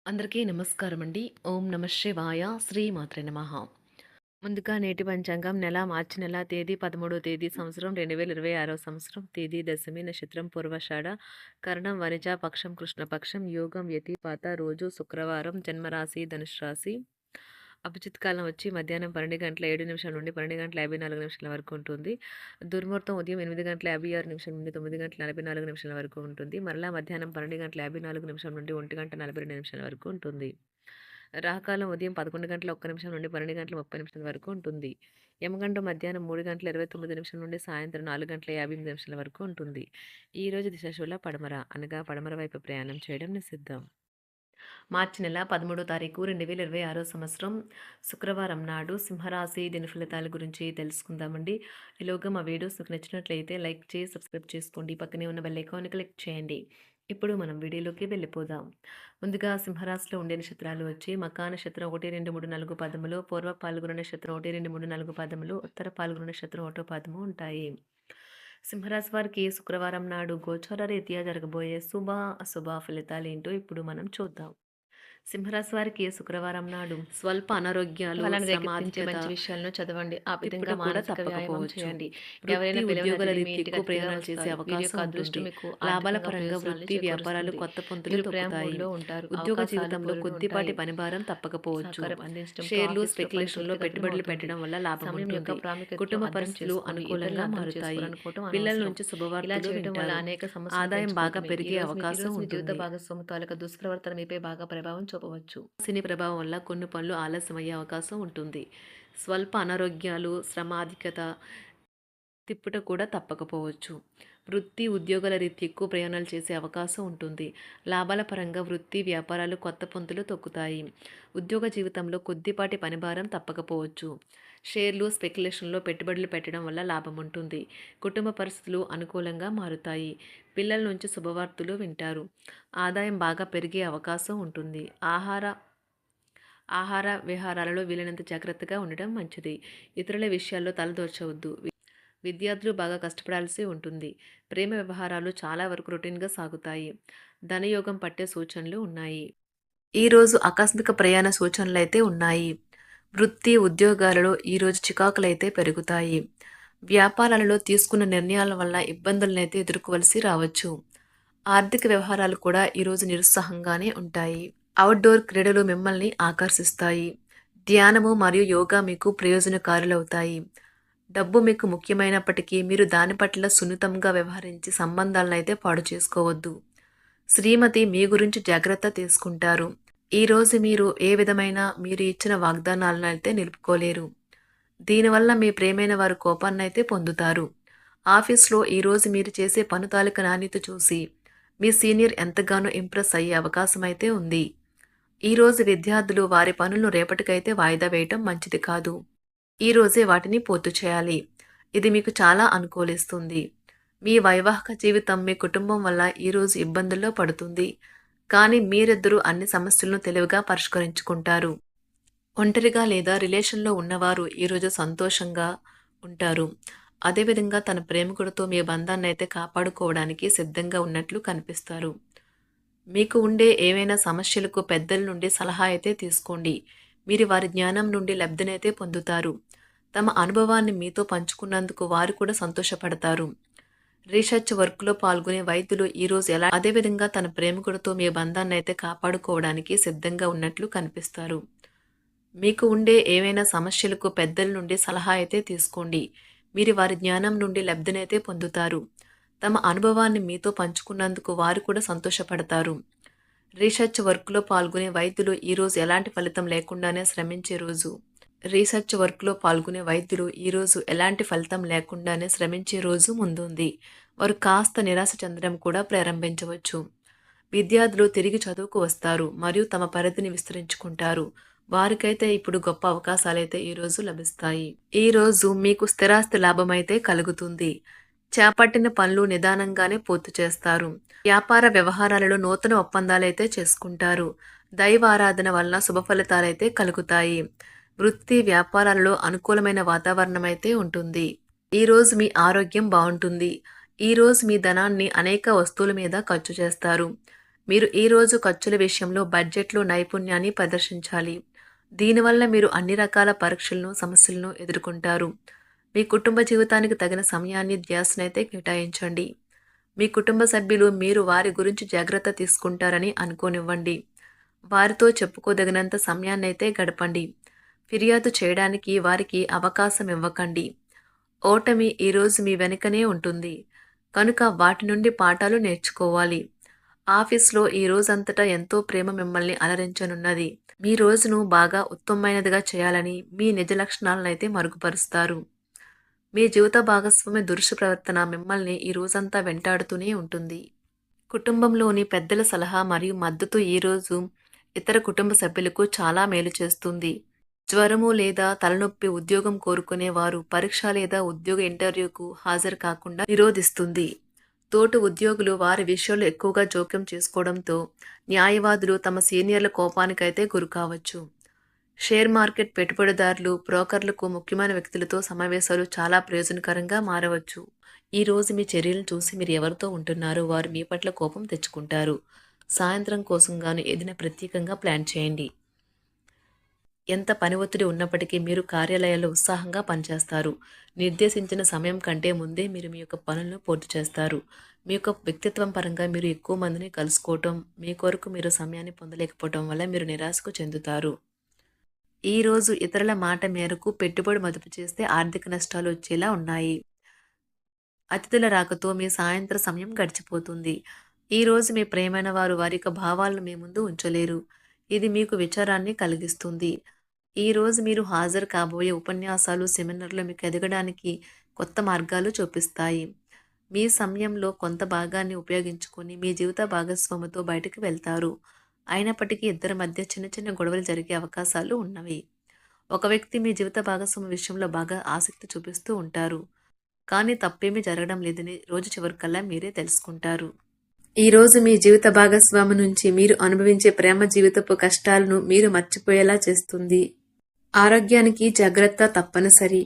అందరికీ నమస్కారం అండి. ఓం నమ శివాయ. శ్రీమాత్రే నమః. ముందుగా నేటి పంచాంగం మార్చి నెల తేదీ 13వ తేదీ సంవత్సరం 2026 సంవత్సరం తేదీ దశమి నక్షత్రం పూర్వషాఢ కరణం వనిజ పక్షం కృష్ణపక్షం యోగం వ్యతిపాత రోజు శుక్రవారం జన్మరాశి ధనుసు రాశి అభిజిత్ కాలం వచ్చి మధ్యాహ్నం 12 గంటల 7 నిమిషాల నుండి 12 గంటల 54 నిమిషాల వరకు ఉంటుంది. దుర్ముహూర్తం ఉదయం 8 గంటల 56 నిమిషాల నుండి 9 గంటల 44 నిమిషాల వరకు ఉంటుంది. మరలా మధ్యాహ్నం 12 గంటల 54 నిమిషాల నుండి 1 గంట 42 నిమిషాల వరకు ఉంటుంది. రాహుకాలం ఉదయం 11 గంటల 1 నిమిషం నుండి 12 గంటల 30 నిమిషాల వరకు ఉంటుంది. యమగండం మధ్యాహ్నం 3 గంటల 29 నిమిషాల నుండి సాయంత్రం 4 గంటల 58 నిమిషాల వరకు ఉంటుంది. ఈ రోజు దిశాశూల పడమర అనగా పడమర వైపు ప్రయాణం చేయడం నిషిద్ధం. మార్చి నెల 13వ తారీఖు 2026 సంవత్సరం శుక్రవారం నాడు సింహరాశి దిన ఫలితాల గురించి తెలుసుకుందామండి. ఈలోగా మా వీడియోస్ మీకు నచ్చినట్లయితే లైక్ చేసి సబ్స్క్రైబ్ చేసుకోండి. పక్కనే ఉన్న బెల్ ఐకాన్ క్లిక్ చేయండి. ఇప్పుడు మనం వీడియోలోకి వెళ్ళిపోదాం. ముందుగా సింహరాశిలో ఉండే నక్షత్రాలు వచ్చి మకా నక్షత్రం 1, 2, 3, 4 పాదములు, పూర్వ పాల్గొన నక్షత్రం 1, 2, 3, 4 పాదములు, ఉత్తర పాల్గొన నక్షత్రం 1 పాదము ఉంటాయి. సింహరాశి వారికి శుక్రవారం నాడు గోచార రీత్యా జరగబోయే శుభ అశుభ ఫలితాలు ఏంటో ఇప్పుడు మనం చూద్దాం. సింహరాశి వారికి శుక్రవారం నాడు స్వల్ప అనారోగ్యాలు, మంచి విషయాలను చదవండి. ఆ విధంగా కూడా వ్యాయామం చేయండి. ఎవరైనా ఉద్యోగాల రీత్యా ప్రయాణాలు చేసే అవకాశం ఉంటుంది. లాభాల పరంగా వృత్తి వ్యాపారాలు కొత్త పొంతులు తొక్కుతాయి. ఉద్యోగ జీవితంలో కొద్దిపాటి పనిభారం తప్పకపోవచ్చు. షేర్లు స్పెక్యులేషన్ లో పెట్టుబడులు పెట్టడం వల్ల లాభం ఉంటుంది. కుటుంబ పరిస్థితులు అనుకూలంగా మారుతాయి. పిల్లల నుంచి శుభవార్తలు వింటారు. ఆదాయం బాగా పెరిగే అవకాశం ఉంటుంది. భాగస్వామి తాలూకా దుష్ప్రవర్తన మీపై బాగా ప్రభావం చూపవచ్చు. శని ప్రభావం వల్ల కొన్ని పనులు ఆలస్యమయ్యే అవకాశం ఉంటుంది. స్వల్ప అనారోగ్యాలు, శ్రమాధిక్యత తిప్పుట కూడా తప్పకపోవచ్చు. వృత్తి ఉద్యోగాల రీత్యా ఎక్కువ ప్రయాణాలు చేసే అవకాశం ఉంటుంది. లాభాల పరంగా వృత్తి వ్యాపారాలు కొత్త పొంతులు తొక్కుతాయి. ఉద్యోగ జీవితంలో కొద్దిపాటి పనిభారం తప్పకపోవచ్చు. షేర్లు స్పెక్యులేషన్లో పెట్టుబడులు పెట్టడం వల్ల లాభం ఉంటుంది. కుటుంబ పరిస్థితులు అనుకూలంగా మారుతాయి. పిల్లల నుంచి శుభవార్తలు వింటారు. ఆదాయం బాగా పెరిగే అవకాశం ఉంటుంది. ఆహార విహారాలలో వీలైనంత జాగ్రత్తగా ఉండటం మంచిది. ఇతరుల విషయాల్లో తలదూర్చవద్దు. విద్యార్థులు బాగా కష్టపడాల్సి ఉంటుంది. ప్రేమ వ్యవహారాలు చాలా వరకు రొటీన్గా సాగుతాయి. ధనయోగం పట్టే సూచనలు ఉన్నాయి. ఈరోజు ఆకస్మిక ప్రయాణ సూచనలు అయితే ఉన్నాయి. వృత్తి ఉద్యోగాలలో ఈరోజు చికాకులైతే పెరుగుతాయి. వ్యాపారాలలో తీసుకున్న నిర్ణయాల వల్ల ఇబ్బందులనైతే ఎదుర్కోవలసి రావచ్చు. ఆర్థిక వ్యవహారాలు కూడా ఈరోజు నిరుత్సాహంగానే ఉంటాయి. అవుట్డోర్ క్రీడలు మిమ్మల్ని ఆకర్షిస్తాయి. ధ్యానము మరియు యోగా మీకు ప్రయోజనకారులవుతాయి. డబ్బు మీకు ముఖ్యమైనప్పటికీ మీరు దాని పట్ల సున్నితంగా వ్యవహరించి సంబంధాలను అయితే పాడు చేసుకోవద్దు. శ్రీమతి మీ గురించి జాగ్రత్త తీసుకుంటారు. ఈరోజు మీరు ఏ విధమైన మీరు ఇచ్చిన వాగ్దానాలను అయితే నిలుపుకోలేరు. దీనివల్ల మీ ప్రేమైన వారు కోపాన్నైతే పొందుతారు. ఆఫీస్లో ఈరోజు మీరు చేసే పను తాలూకా నాణ్యత చూసి మీ సీనియర్ ఎంతగానో ఇంప్రెస్ అయ్యే అవకాశం అయితే ఉంది. ఈరోజు విద్యార్థులు వారి పనులను రేపటికైతే వాయిదా వేయటం మంచిది కాదు. ఈరోజే వాటిని పూర్తి చేయాలి. ఇది మీకు చాలా అనుకూలిస్తుంది. మీ వైవాహిక జీవితం మీ కుటుంబం వల్ల ఈరోజు ఇబ్బందుల్లో పడుతుంది. కానీ మీరిద్దరూ అన్ని సమస్యలను తెలివిగా పరిష్కరించుకుంటారు. ఒంటరిగా లేదా రిలేషన్లో ఉన్నవారు ఈరోజు సంతోషంగా ఉంటారు. అదేవిధంగా తన ప్రేమికుడితో మీ బంధాన్ని అయితే కాపాడుకోవడానికి సిద్ధంగా ఉన్నట్లు కనిపిస్తారు. మీకు ఉండే ఏవైనా సమస్యలకు పెద్దల నుండి సలహా అయితే తీసుకోండి. మీరు వారి జ్ఞానం నుండి లబ్ధినైతే పొందుతారు. తమ అనుభవాన్ని మీతో పంచుకున్నందుకు వారు కూడా సంతోషపడతారు. రీసెర్చ్ వర్క్లో పాల్గొనే వైద్యులు ఈరోజు అదేవిధంగా తన ప్రేమికుడితో మీ బంధాన్ని అయితే కాపాడుకోవడానికి సిద్ధంగా ఉన్నట్లు కనిపిస్తారు. మీకు ఉండే ఏవైనా సమస్యలకు పెద్దల నుండి సలహా అయితే తీసుకోండి. మీరు వారి జ్ఞానం నుండి లబ్ధినైతే పొందుతారు. తమ అనుభవాన్ని మీతో పంచుకున్నందుకు వారు కూడా సంతోషపడతారు. రీసెర్చ్ వర్క్లో పాల్గొనే వైద్యులు ఈరోజు ఎలాంటి ఫలితం లేకుండానే శ్రమించే రోజు. రీసెర్చ్ వర్క్లో పాల్గొనే వైద్యులు ఈరోజు ఎలాంటి ఫలితం లేకుండానే శ్రమించే రోజు ముందుంది. వారు కాస్త నిరాశ చెందడం కూడా ప్రారంభించవచ్చు. విద్యార్థులు తిరిగి చదువుకు వస్తారు మరియు తమ పరిధిని విస్తరించుకుంటారు. వారికైతే ఇప్పుడు గొప్ప అవకాశాలైతే ఈరోజు లభిస్తాయి. ఈరోజు మీకు స్థిరాస్తి లాభమైతే కలుగుతుంది. చేపట్టిన పనులు నిదానంగానే పూర్తి చేస్తారు. వ్యాపార వ్యవహారాలలో నూతన ఒప్పందాలైతే చేసుకుంటారు. దైవ ఆరాధన వలన శుభ ఫలితాలైతే కలుగుతాయి. వృత్తి వ్యాపారాలలో అనుకూలమైన వాతావరణం అయితే ఉంటుంది. ఈరోజు మీ ఆరోగ్యం బాగుంటుంది. ఈరోజు మీ ధనాన్ని అనేక వస్తువుల మీద ఖర్చు చేస్తారు. మీరు ఈరోజు ఖర్చుల విషయంలో బడ్జెట్లో నైపుణ్యాన్ని ప్రదర్శించాలి. దీనివల్ల మీరు అన్ని రకాల పరీక్షలను, సమస్యలను ఎదుర్కొంటారు. మీ కుటుంబ జీవితానికి తగిన సమయాన్ని, ధ్యాసనైతే కేటాయించండి. మీ కుటుంబ సభ్యులు మీరు వారి గురించి జాగ్రత్త తీసుకుంటారని అనుకోనివ్వండి. వారితో చెప్పుకోదగినంత సమయాన్నైతే గడపండి. ఫిర్యాదు చేయడానికి వారికి అవకాశం ఇవ్వకండి. ఓటమి ఈరోజు మీ వెనుకనే ఉంటుంది. కనుక వాటి నుండి పాఠాలు నేర్చుకోవాలి. ఆఫీస్‌లో ఈ రోజంతటా ఎంతో ప్రేమ మిమ్మల్ని అలరించనున్నది. మీ రోజును బాగా ఉత్తమమైనదిగా చేయాలని మీ నిజ లక్షణాలనైతే మరుగుపరుస్తారు. మీ జీవిత భాగస్వామి దురుసు ప్రవర్తన మిమ్మల్ని ఈ రోజంతా వెంటాడుతూనే ఉంటుంది. కుటుంబంలోని పెద్దల సలహా మరియు మద్దతు ఈరోజు ఇతర కుటుంబ సభ్యులకు చాలా మేలు చేస్తుంది. జ్వరము లేదా తలనొప్పి ఉద్యోగం కోరుకునేవారు పరీక్ష లేదా ఉద్యోగ ఇంటర్వ్యూకు హాజరు కాకుండా నిరోధిస్తుంది. తోటి ఉద్యోగులు వారి విషయాల్లో ఎక్కువగా జోక్యం చేసుకోవడంతో న్యాయవాదులు తమ సీనియర్ల కోపానికైతే గురికావచ్చు. షేర్ మార్కెట్ పెట్టుబడిదారులు, బ్రోకర్లకు ముఖ్యమైన వ్యక్తులతో సమావేశాలు చాలా ప్రయోజనకరంగా మారవచ్చు. ఈ రోజు మీ చర్యలను చూసి మీరు ఎవరితో ఉంటున్నారో వారు మీ పట్ల కోపం తెచ్చుకుంటారు. సాయంత్రం కోసం గాను ఏదైనా ప్రత్యేకంగా ప్లాన్ చేయండి. ఎంత పని ఒత్తిడి ఉన్నప్పటికీ మీరు కార్యాలయాల్లో ఉత్సాహంగా పనిచేస్తారు. నిర్దేశించిన సమయం కంటే ముందే మీరు మీ యొక్క పనులను పూర్తి చేస్తారు. మీ యొక్క వ్యక్తిత్వం పరంగా మీరు ఎక్కువ మందిని కలుసుకోవటం, మీ కొరకు మీరు సమయాన్ని పొందలేకపోవటం వల్ల మీరు నిరాశకు చెందుతారు. ఈరోజు ఇతరుల మాట మేరకు పెట్టుబడి మదుపు చేస్తే ఆర్థిక నష్టాలు వచ్చేలా ఉన్నాయి. అతిథుల రాకతో మీ సాయంత్ర సమయం గడిచిపోతుంది. ఈరోజు మీ ప్రియమైన వారు వారి యొక్క భావాలను మీ ముందు ఉంచలేరు. ఇది మీకు విచారాన్ని కలిగిస్తుంది. ఈరోజు మీరు హాజరు కాబోయే ఉపన్యాసాలు, సెమినార్లు మీకు ఎదగడానికి కొత్త మార్గాలు చూపిస్తాయి. మీ సమయంలో కొంత భాగాన్ని ఉపయోగించుకొని మీ జీవిత భాగస్వామితో బయటకు వెళ్తారు. అయినప్పటికీ ఇద్దరి మధ్య చిన్న చిన్న గొడవలు జరిగే అవకాశాలు ఉన్నవి. ఒక వ్యక్తి మీ జీవిత భాగస్వామి విషయంలో బాగా ఆసక్తి చూపిస్తూ ఉంటారు. కానీ తప్పేమీ జరగడం లేదని రోజు చివరికల్లా మీరే తెలుసుకుంటారు. ఈరోజు మీ జీవిత భాగస్వామి నుంచి మీరు అనుభవించే ప్రేమ జీవితపు కష్టాలను మీరు మర్చిపోయేలా చేస్తుంది. ఆరోగ్యానికి జాగ్రత్త తప్పనిసరి.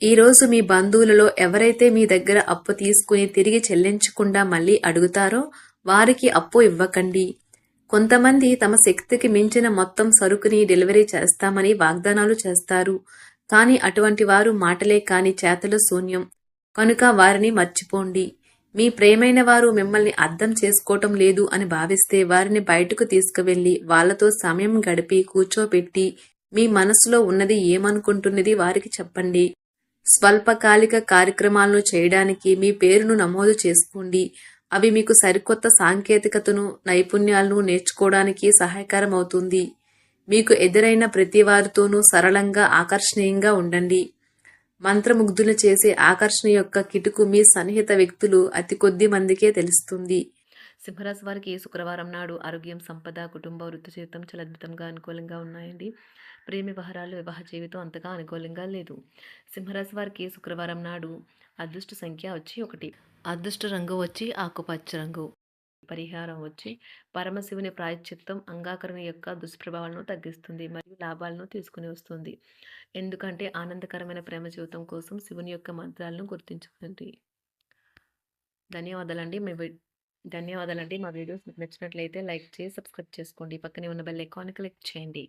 ఈరోజు మీ బంధువులలో ఎవరైతే మీ దగ్గర అప్పు తీసుకుని తిరిగి చెల్లించకుండా మళ్ళీ అడుగుతారో వారికి అప్పు ఇవ్వకండి. కొంతమంది తమ శక్తికి మించిన మొత్తం సరుకుని డెలివరీ చేస్తామని వాగ్దానాలు చేస్తారు. కానీ అటువంటి వారు మాటలే కాని చేతలు శూన్యం. కనుక వారిని మర్చిపోండి. మీ ప్రియమైన వారు మిమ్మల్ని అర్థం చేసుకోవటం లేదు అని భావిస్తే వారిని బయటకు తీసుకువెళ్ళి వాళ్లతో సమయం గడిపి కూర్చోబెట్టి మీ మనసులో ఉన్నది ఏమనుకుంటున్నది వారికి చెప్పండి. స్వల్పకాలిక కార్యక్రమాలను చేయడానికి మీ పేరును నమోదు చేసుకోండి. అవి మీకు సరికొత్త సాంకేతికతను, నైపుణ్యాలను నేర్చుకోవడానికి సహాయకరం అవుతుంది. మీకు ఎదురైన ప్రతి వారితోనూ సరళంగా, ఆకర్షణీయంగా ఉండండి. మంత్రముగ్ధులు చేసే ఆకర్షణ యొక్క కిటుకు మీ సన్నిహిత వ్యక్తులు అతి కొద్ది మందికే తెలుస్తుంది. సింహరాశి వారికి శుక్రవారం నాడు ఆరోగ్యం, సంపద, కుటుంబ, వృత్తి జీవితం చాలా అద్భుతంగా అనుకూలంగా ఉన్నాయండి. ప్రేమ వ్యవహారాలు, వివాహ జీవితం అంతగా అనుకూలంగా లేదు. సింహరాశి వారికి శుక్రవారం నాడు అదృష్ట సంఖ్య వచ్చి 1, అదృష్ట రంగు వచ్చి ఆకుపచ్చ రంగు. పరిహారం వచ్చి పరమశివుని ప్రాయశ్చిత్తం అంగాకరణ యొక్క దుష్ప్రభావాలను తగ్గిస్తుంది మరియు లాభాలను తీసుకుని వస్తుంది. ఎందుకంటే ఆనందకరమైన ప్రేమ జీవితం కోసం శివుని యొక్క మంత్రాలను గుర్తించుకోండి. ధన్యవాదాలండి. ధన్యవాదాలండి. మా వీడియోస్ మీకు నచ్చినట్లయితే లైక్ చేసి సబ్స్క్రైబ్ చేసుకోండి. పక్కనే ఉన్న బెల్ ఐకాన్ క్లిక్ చేయండి.